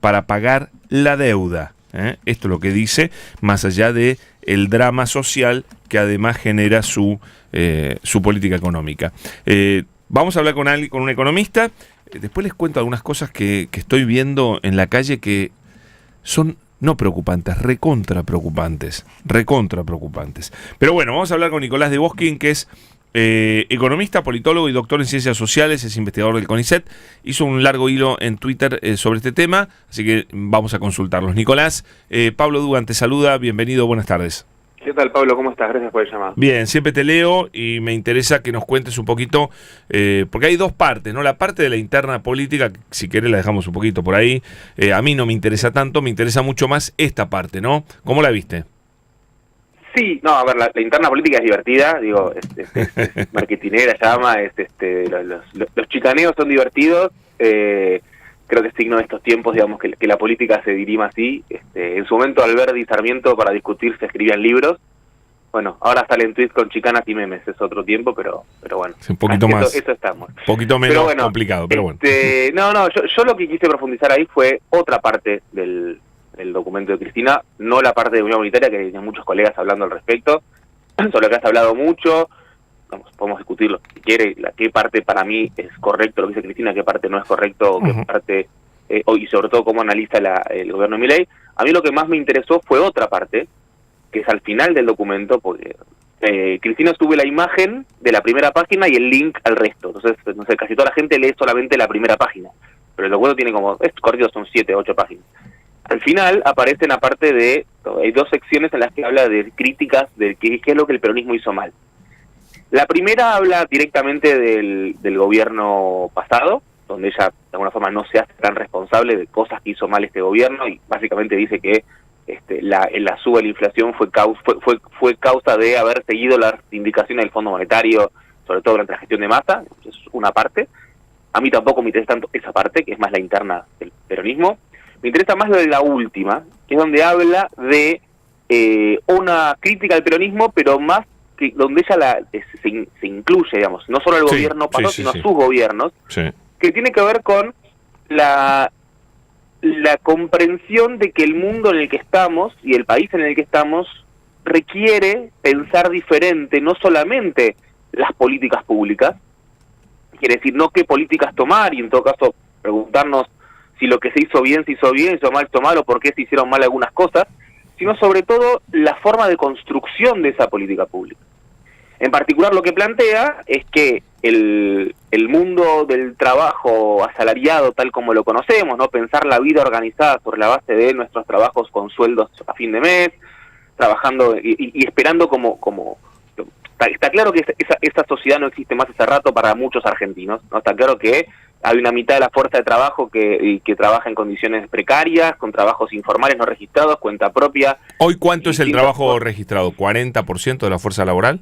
para pagar la deuda. Esto es lo que dice, más allá de el drama social que además genera su política económica. Vamos a hablar con un economista. Después les cuento algunas cosas que estoy viendo en la calle que son no preocupantes, recontra preocupantes. Pero bueno, vamos a hablar con Nicolás de Bosquín, que es economista, politólogo y doctor en ciencias sociales, es investigador del CONICET. Hizo un largo hilo en Twitter sobre este tema, así que vamos a consultarlos. Nicolás, Pablo Dugan te saluda, bienvenido, buenas tardes. ¿Qué tal, Pablo? ¿Cómo estás? Gracias por el llamado. Bien, siempre te leo y me interesa que nos cuentes un poquito, porque hay dos partes, ¿no? La parte de la interna política, si querés la dejamos un poquito por ahí, a mí no me interesa tanto, me interesa mucho más esta parte, ¿no? ¿Cómo la viste? Sí, no, a ver, la interna política es divertida, digo, es marketinera, llama, los chicaneos son divertidos, creo que es signo de estos tiempos, digamos, que la política se dirima así. En su momento, Alberdi y Sarmiento para discutir se escribían libros. Bueno, ahora salen tweets con chicanas y memes, es otro tiempo, pero bueno. Es un poquito más. Eso estamos. Un poquito menos complicado, pero bueno. Yo lo que quise profundizar ahí fue otra parte del documento de Cristina, no la parte de Unión Monetaria, que hay muchos colegas hablando al respecto, sobre lo que has hablado mucho. Podemos discutirlo si quiere, qué parte para mí es correcto lo que dice Cristina, qué parte no es correcto, qué parte, y sobre todo cómo analiza el gobierno de Milei. A mí lo que más me interesó fue otra parte, que es al final del documento, porque Cristina sube la imagen de la primera página y el link al resto. Entonces, no sé, casi toda la gente lee solamente la primera página, pero el documento tiene es corrido, son 7, 8 páginas. Al final aparecen, aparte de, hay dos secciones en las que habla de críticas de qué es lo que el peronismo hizo mal. La primera habla directamente del gobierno pasado, donde ella de alguna forma no se hace tan responsable de cosas que hizo mal este gobierno, y básicamente dice que la suba de la inflación fue causa de haber seguido las indicaciones del Fondo Monetario, sobre todo durante la gestión de Massa. Es una parte. A mí tampoco me interesa tanto esa parte, que es más la interna del peronismo. Me interesa más lo de la última, que es donde habla de una crítica al peronismo, pero más donde ella se incluye, digamos, no solo al gobierno pasado, sino a sus gobiernos, que tiene que ver con la comprensión de que el mundo en el que estamos y el país en el que estamos requiere pensar diferente, no solamente las políticas públicas, quiere decir no qué políticas tomar, y en todo caso preguntarnos si lo que se hizo bien, se hizo mal, o por qué se hicieron mal algunas cosas, sino sobre todo la forma de construcción de esa política pública. En particular, lo que plantea es que el mundo del trabajo asalariado, tal como lo conocemos, no pensar la vida organizada sobre la base de nuestros trabajos con sueldos a fin de mes, trabajando y esperando como está claro que esa sociedad no existe más hace rato para muchos argentinos, ¿no? Está claro que hay una mitad de la fuerza de trabajo que trabaja en condiciones precarias, con trabajos informales no registrados, cuenta propia. ¿Hoy cuánto es el trabajo registrado? ¿40% de la fuerza laboral?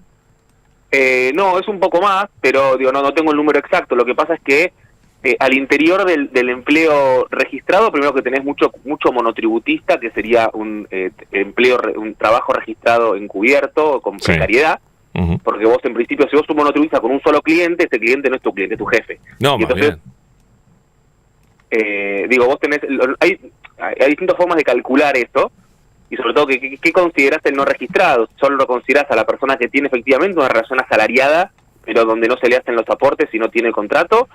No, es un poco más, pero digo, no tengo el número exacto. Lo que pasa es que al interior del empleo registrado, primero que tenés mucho monotributista, que sería un trabajo registrado encubierto, con precariedad. Porque vos, en principio, si vos sos monotributista con un solo cliente, ese cliente no es tu cliente, es tu jefe. No, más bien. Vos tenés... Hay distintas formas de calcular esto, y sobre todo, ¿qué considerás el no registrado? ¿Solo lo considerás a la persona que tiene efectivamente una relación asalariada, pero donde no se le hacen los aportes y no tiene contrato?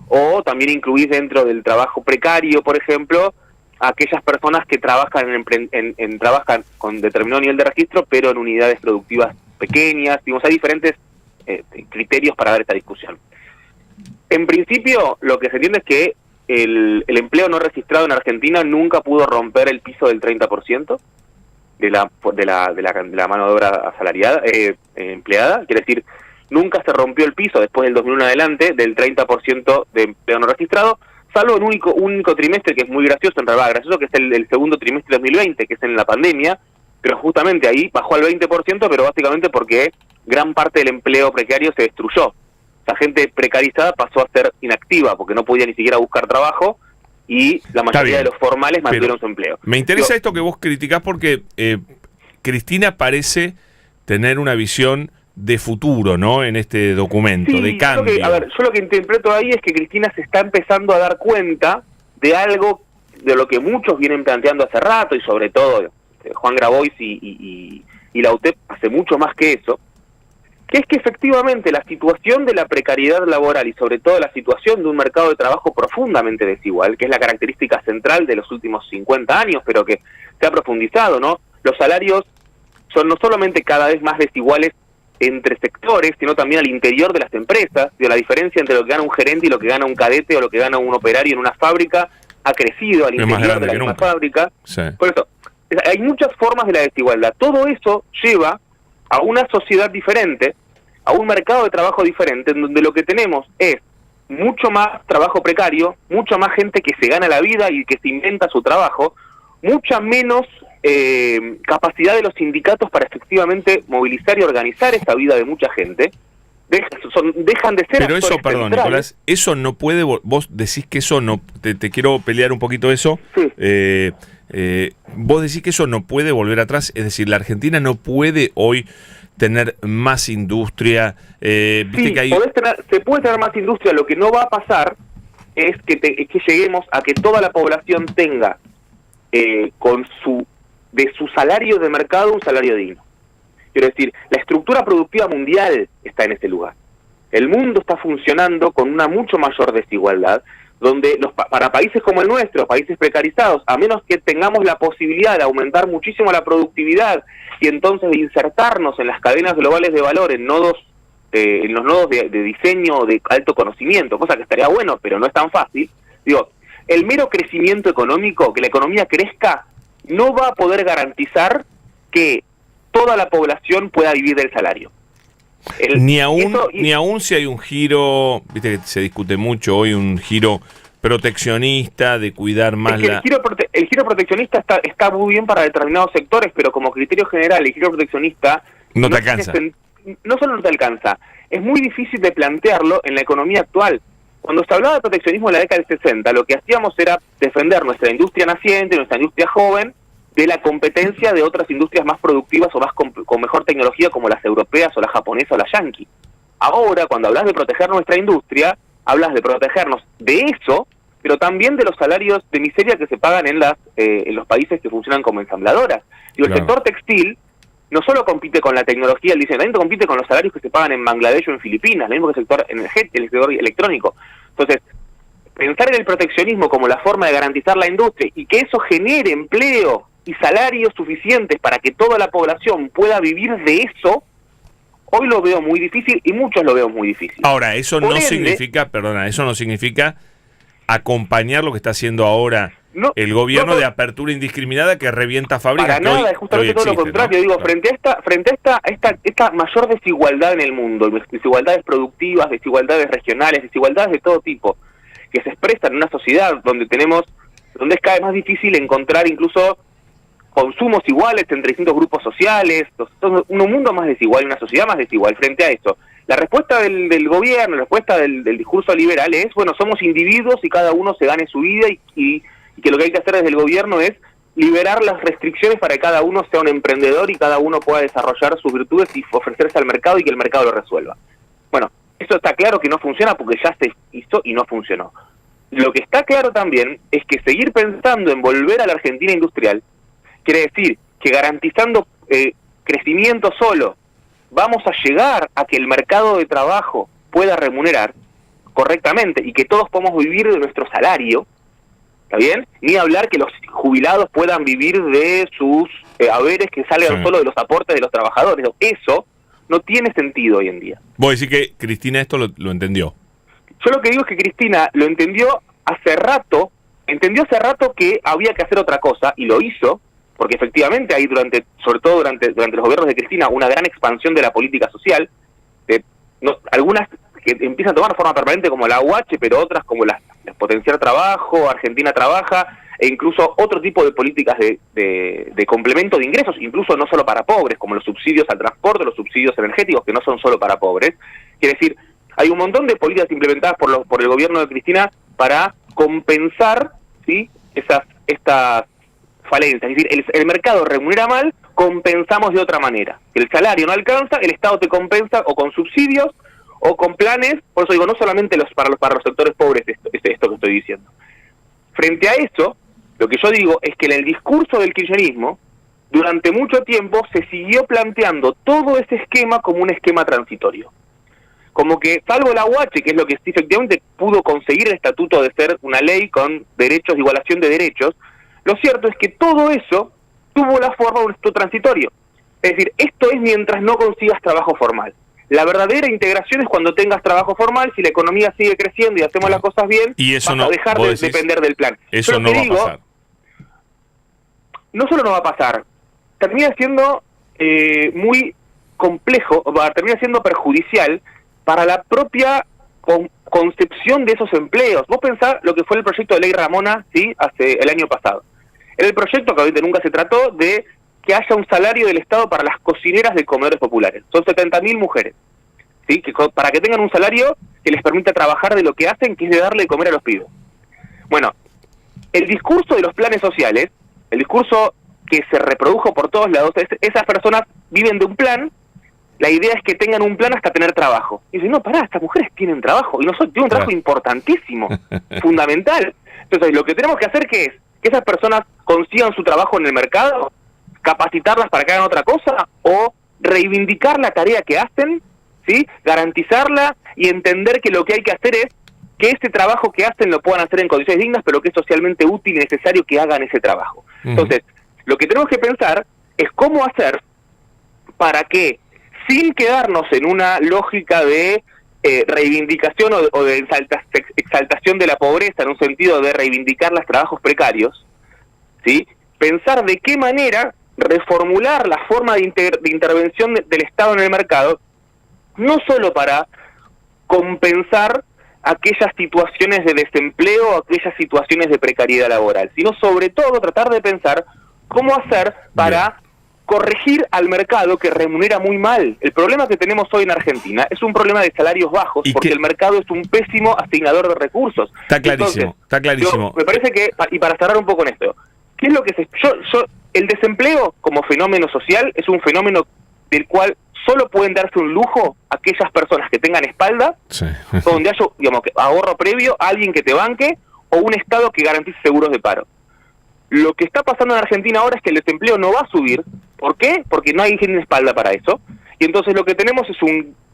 ¿O también incluís dentro del trabajo precario, por ejemplo, a aquellas personas que trabajan trabajan con determinado nivel de registro, pero en unidades productivas pequeñas? Digamos, hay diferentes criterios para dar esta discusión. En principio, lo que se entiende es que el empleo no registrado en Argentina nunca pudo romper el piso del 30% de la mano de obra asalariada, empleada. Quiere decir, nunca se rompió el piso después del 2001 en adelante del 30% de empleo no registrado, salvo en un único trimestre, que es muy gracioso, en realidad gracioso, que es el segundo trimestre de 2020, que es en la pandemia, pero justamente ahí bajó al 20%, pero básicamente porque gran parte del empleo precario se destruyó. La gente precarizada pasó a ser inactiva, porque no podía ni siquiera buscar trabajo, y la mayoría de los formales mantuvieron su empleo. Me interesa esto que vos criticás, porque Cristina parece tener una visión de futuro, ¿no? En este documento, de cambio. Yo lo que interpreto ahí es que Cristina se está empezando a dar cuenta de algo de lo que muchos vienen planteando hace rato, y sobre todo Juan Grabois y la UTEP hace mucho más que eso, que es que efectivamente la situación de la precariedad laboral y sobre todo la situación de un mercado de trabajo profundamente desigual, que es la característica central de los últimos 50 años, pero que se ha profundizado, ¿no? Los salarios son no solamente cada vez más desiguales entre sectores, sino también al interior de las empresas. La diferencia entre lo que gana un gerente y lo que gana un cadete o lo que gana un operario en una fábrica ha crecido al interior de la misma fábrica. Sí. Por eso, hay muchas formas de la desigualdad. Todo eso lleva a una sociedad diferente, a un mercado de trabajo diferente, en donde lo que tenemos es mucho más trabajo precario, mucha más gente que se gana la vida y que se inventa su trabajo, mucha menos capacidad de los sindicatos para efectivamente movilizar y organizar esa vida de mucha gente. Dejan de ser. Pero eso, perdón, Nicolás, eso no puede, vos decís que eso no, te quiero pelear un poquito eso. Sí. Vos decís que eso no puede volver atrás, es decir, la Argentina no puede hoy tener más industria. Viste sí, que hay... se puede tener más industria. Lo que no va a pasar es que lleguemos a que toda la población tenga de su salario de mercado un salario digno. Quiero decir, la estructura productiva mundial está en ese lugar. El mundo está funcionando con una mucho mayor desigualdad, donde para países como el nuestro, países precarizados, a menos que tengamos la posibilidad de aumentar muchísimo la productividad y entonces de insertarnos en las cadenas globales de valor, en los nodos de diseño de alto conocimiento, cosa que estaría bueno, pero no es tan fácil. Digo, el mero crecimiento económico, que la economía crezca, no va a poder garantizar que toda la población pueda vivir del salario. Ni aún si hay un giro, viste que se discute mucho hoy, un giro proteccionista de cuidar más el giro proteccionista está muy bien para determinados sectores, pero como criterio general el giro proteccionista no te alcanza. No solo no te alcanza, es muy difícil de plantearlo en la economía actual. Cuando se hablaba de proteccionismo en la década del 60, lo que hacíamos era defender nuestra industria naciente, nuestra industria joven, de la competencia de otras industrias más productivas o más con mejor tecnología, como las europeas o la japonesa o la yanqui. Ahora, cuando hablas de proteger nuestra industria, hablas de protegernos de eso, pero también de los salarios de miseria que se pagan en los países que funcionan como ensambladoras. Y el sector textil no solo compite con la tecnología, el diseño, también compite con los salarios que se pagan en Bangladesh o en Filipinas, lo mismo que el sector energético, el sector electrónico. Entonces, pensar en el proteccionismo como la forma de garantizar la industria y que eso genere empleo y salarios suficientes para que toda la población pueda vivir de eso, hoy lo veo muy difícil y muchos lo veo muy difícil. Ahora, eso no significa acompañar lo que está haciendo ahora el gobierno de apertura indiscriminada que revienta fábricas. Para nada, es justamente todo lo contrario. ¿No? Digo, frente a esta mayor desigualdad en el mundo, desigualdades productivas, desigualdades regionales, desigualdades de todo tipo, que se expresan en una sociedad donde es cada vez más difícil encontrar incluso consumos iguales entre distintos grupos sociales, un mundo más desigual, una sociedad más desigual. Frente a eso, la respuesta del gobierno, la respuesta del discurso liberal es, bueno, somos individuos y cada uno se gane su vida y que lo que hay que hacer desde el gobierno es liberar las restricciones para que cada uno sea un emprendedor y cada uno pueda desarrollar sus virtudes y ofrecerse al mercado y que el mercado lo resuelva. Bueno, eso está claro que no funciona porque ya se hizo y no funcionó. Lo que está claro también es que seguir pensando en volver a la Argentina industrial quiere decir que garantizando crecimiento solo vamos a llegar a que el mercado de trabajo pueda remunerar correctamente y que todos podamos vivir de nuestro salario, ¿está bien? Ni hablar que los jubilados puedan vivir de sus haberes que salgan solo de los aportes de los trabajadores. Eso no tiene sentido hoy en día. Vos decís que Cristina esto lo entendió. Yo lo que digo es que Cristina lo entendió hace rato que había que hacer otra cosa y lo hizo, porque efectivamente hay sobre todo durante los gobiernos de Cristina, una gran expansión de la política social, algunas que empiezan a tomar forma permanente como la UH, pero otras como las Potenciar Trabajo, Argentina Trabaja, e incluso otro tipo de políticas de complemento de ingresos, incluso no solo para pobres, como los subsidios al transporte, los subsidios energéticos, que no son solo para pobres. Quiere decir, hay un montón de políticas implementadas por el gobierno de Cristina para compensar, ¿sí?, estas falencias. Es decir, el mercado remunera mal, compensamos de otra manera. El salario no alcanza, el Estado te compensa o con subsidios o con planes. Por eso digo, no solamente para los sectores pobres esto que estoy diciendo. Frente a eso, Lo que yo digo es que en el discurso del kirchnerismo, durante mucho tiempo se siguió planteando todo ese esquema como un esquema transitorio. Como que, salvo la UH, que es lo que sí efectivamente pudo conseguir el estatuto de ser una ley con derechos, igualación de derechos, lo cierto es que todo eso tuvo la forma de un estatuto transitorio. Es decir, esto es mientras no consigas trabajo formal. La verdadera integración es cuando tengas trabajo formal, si la economía sigue creciendo y hacemos las cosas bien, y eso vas a dejar de depender del plan. Eso no va a pasar. No solo no va a pasar, termina siendo muy complejo, termina siendo perjudicial para la propia concepción de esos empleos. Vos pensás lo que fue el proyecto de ley Ramona, ¿sí?, hace el año pasado. Era el proyecto que ahorita nunca se trató de que haya un salario del Estado para las cocineras de comedores populares. Son 70.000 mujeres, ¿sí?, que para que tengan un salario que les permita trabajar de lo que hacen, que es de darle de comer a los pibes. Bueno, el discurso de los planes sociales, el discurso que se reprodujo por todos lados, esas personas viven de un plan. La idea es que tengan un plan hasta tener trabajo. Y dicen, no, pará, estas mujeres tienen trabajo. Y nosotros tienen un trabajo importantísimo, fundamental. Entonces, lo que tenemos que hacer, ¿qué es? Que esas personas consigan su trabajo en el mercado, capacitarlas para que hagan otra cosa, o reivindicar la tarea que hacen, ¿sí?, garantizarla y entender que lo que hay que hacer es que ese trabajo que hacen lo puedan hacer en condiciones dignas, pero que es socialmente útil y necesario que hagan ese trabajo. Entonces, lo que tenemos que pensar es cómo hacer para que, sin quedarnos en una lógica de reivindicación o de exaltación de la pobreza, en un sentido de reivindicar los trabajos precarios, ¿sí?, pensar de qué manera reformular la forma de intervención del Estado en el mercado, no solo para compensar aquellas situaciones de desempleo o aquellas situaciones de precariedad laboral, sino sobre todo tratar de pensar cómo hacer para corregir al mercado que remunera muy mal. El problema que tenemos hoy en Argentina es un problema de salarios bajos, porque el mercado es un pésimo asignador de recursos. Está clarísimo, entonces, está clarísimo. Me parece que, y para cerrar un poco en esto, ¿qué es lo que el desempleo como fenómeno social es un fenómeno del cual solo pueden darse un lujo aquellas personas que tengan espalda, donde haya, digamos, ahorro previo, alguien que te banque, o un Estado que garantice seguros de paro. Lo que está pasando en Argentina ahora es que el desempleo no va a subir. ¿Por qué? Porque no hay gente en espalda para eso. Y entonces lo que tenemos es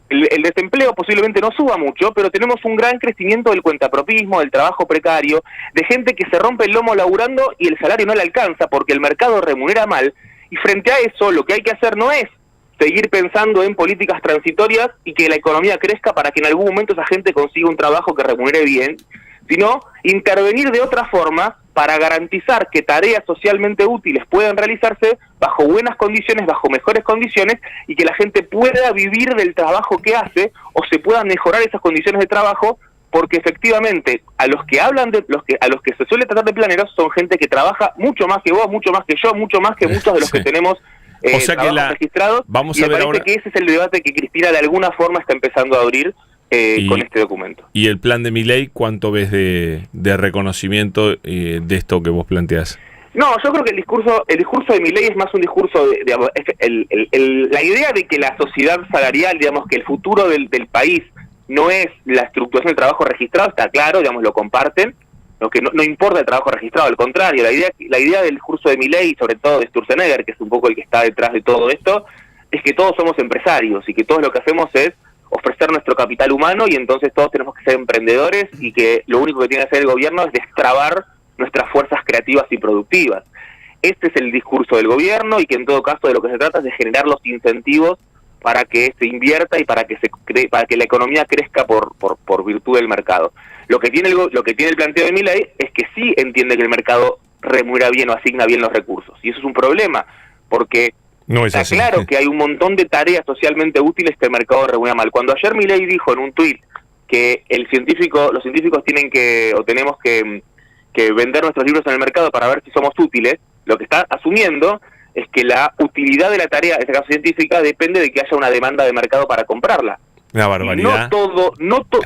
el desempleo posiblemente no suba mucho, pero tenemos un gran crecimiento del cuentapropismo, del trabajo precario, de gente que se rompe el lomo laburando y el salario no le alcanza porque el mercado remunera mal. Y frente a eso, lo que hay que hacer no es seguir pensando en políticas transitorias y que la economía crezca para que en algún momento esa gente consiga un trabajo que remunere bien, sino intervenir de otra forma para garantizar que tareas socialmente útiles puedan realizarse bajo buenas condiciones, bajo mejores condiciones, y que la gente pueda vivir del trabajo que hace o se puedan mejorar esas condiciones de trabajo, porque efectivamente a los que hablan de a los que se suele tratar de planeros son gente que trabaja mucho más que vos, mucho más que yo, mucho más que muchos de los que tenemos o sea que registrados. Vamos y a me ver parece ahora que ese es el debate que Cristina de alguna forma está empezando a abrir con este documento. ¿Y el plan de Milei cuánto ves de reconocimiento de esto que vos planteás? No, yo creo que el discurso de Milei es más un discurso digamos, la idea de que la sociedad salarial, digamos, que el futuro del país no es la estructuración del trabajo registrado, está claro, digamos, lo comparten, lo que no importa el trabajo registrado, al contrario, la idea del discurso de Milei, y sobre todo de Sturzenegger, que es un poco el que está detrás de todo esto, es que todos somos empresarios y que todos lo que hacemos es ofrecer nuestro capital humano y entonces todos tenemos que ser emprendedores y que lo único que tiene que hacer el gobierno es destrabar nuestras fuerzas creativas y productivas. Este es el discurso del gobierno y que en todo caso de lo que se trata es de generar los incentivos para que se invierta y para que la economía crezca por virtud del mercado. Lo que tiene el planteo de Milei es que sí entiende que el mercado remunera bien o asigna bien los recursos, y eso es un problema, porque no es está así. Claro que hay un montón de tareas socialmente útiles que el mercado remunera mal. Cuando ayer Milei dijo en un tuit que los científicos tienen que, o tenemos que vender nuestros libros en el mercado para ver si somos útiles, lo que está asumiendo es que la utilidad de la tarea, en este caso científica, depende de que haya una demanda de mercado para comprarla. Una barbaridad.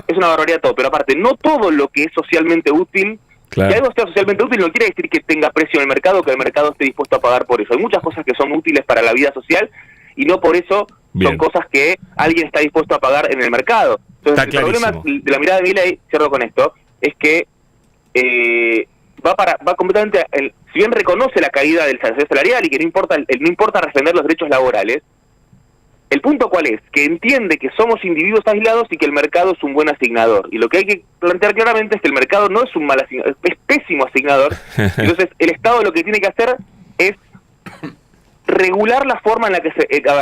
Es una barbaridad todo, pero aparte, no todo lo que es socialmente útil, claro. Si algo sea socialmente útil no quiere decir que tenga precio en el mercado, que el mercado esté dispuesto a pagar por eso. Hay muchas cosas que son útiles para la vida social y no por eso son cosas que alguien está dispuesto a pagar en el mercado. Entonces, el problema de la mirada de Milei, cierro con esto, es que va completamente, si bien reconoce la caída del salario salarial y que no importa defender los derechos laborales, el punto cuál es, que entiende que somos individuos aislados y que el mercado es un buen asignador. Y lo que hay que plantear claramente es que el mercado no es un mal asignador, es pésimo asignador. Entonces el Estado lo que tiene que hacer es regular la forma en la que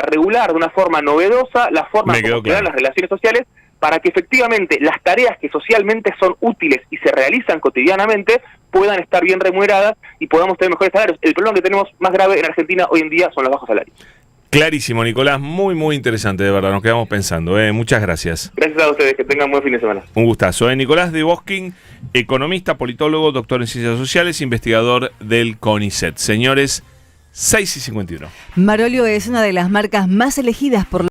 regular de una forma novedosa la forma en que las relaciones sociales, para que efectivamente las tareas que socialmente son útiles y se realizan cotidianamente puedan estar bien remuneradas y podamos tener mejores salarios. El problema que tenemos más grave en Argentina hoy en día son los bajos salarios. Clarísimo, Nicolás, muy interesante, de verdad, nos quedamos pensando. Muchas gracias. Gracias a ustedes, que tengan buen fin de semana. Un gustazo. Nicolás de Bosquín, economista, politólogo, doctor en ciencias sociales, investigador del CONICET. Señores, 6:51. Marolio es una de las marcas más elegidas por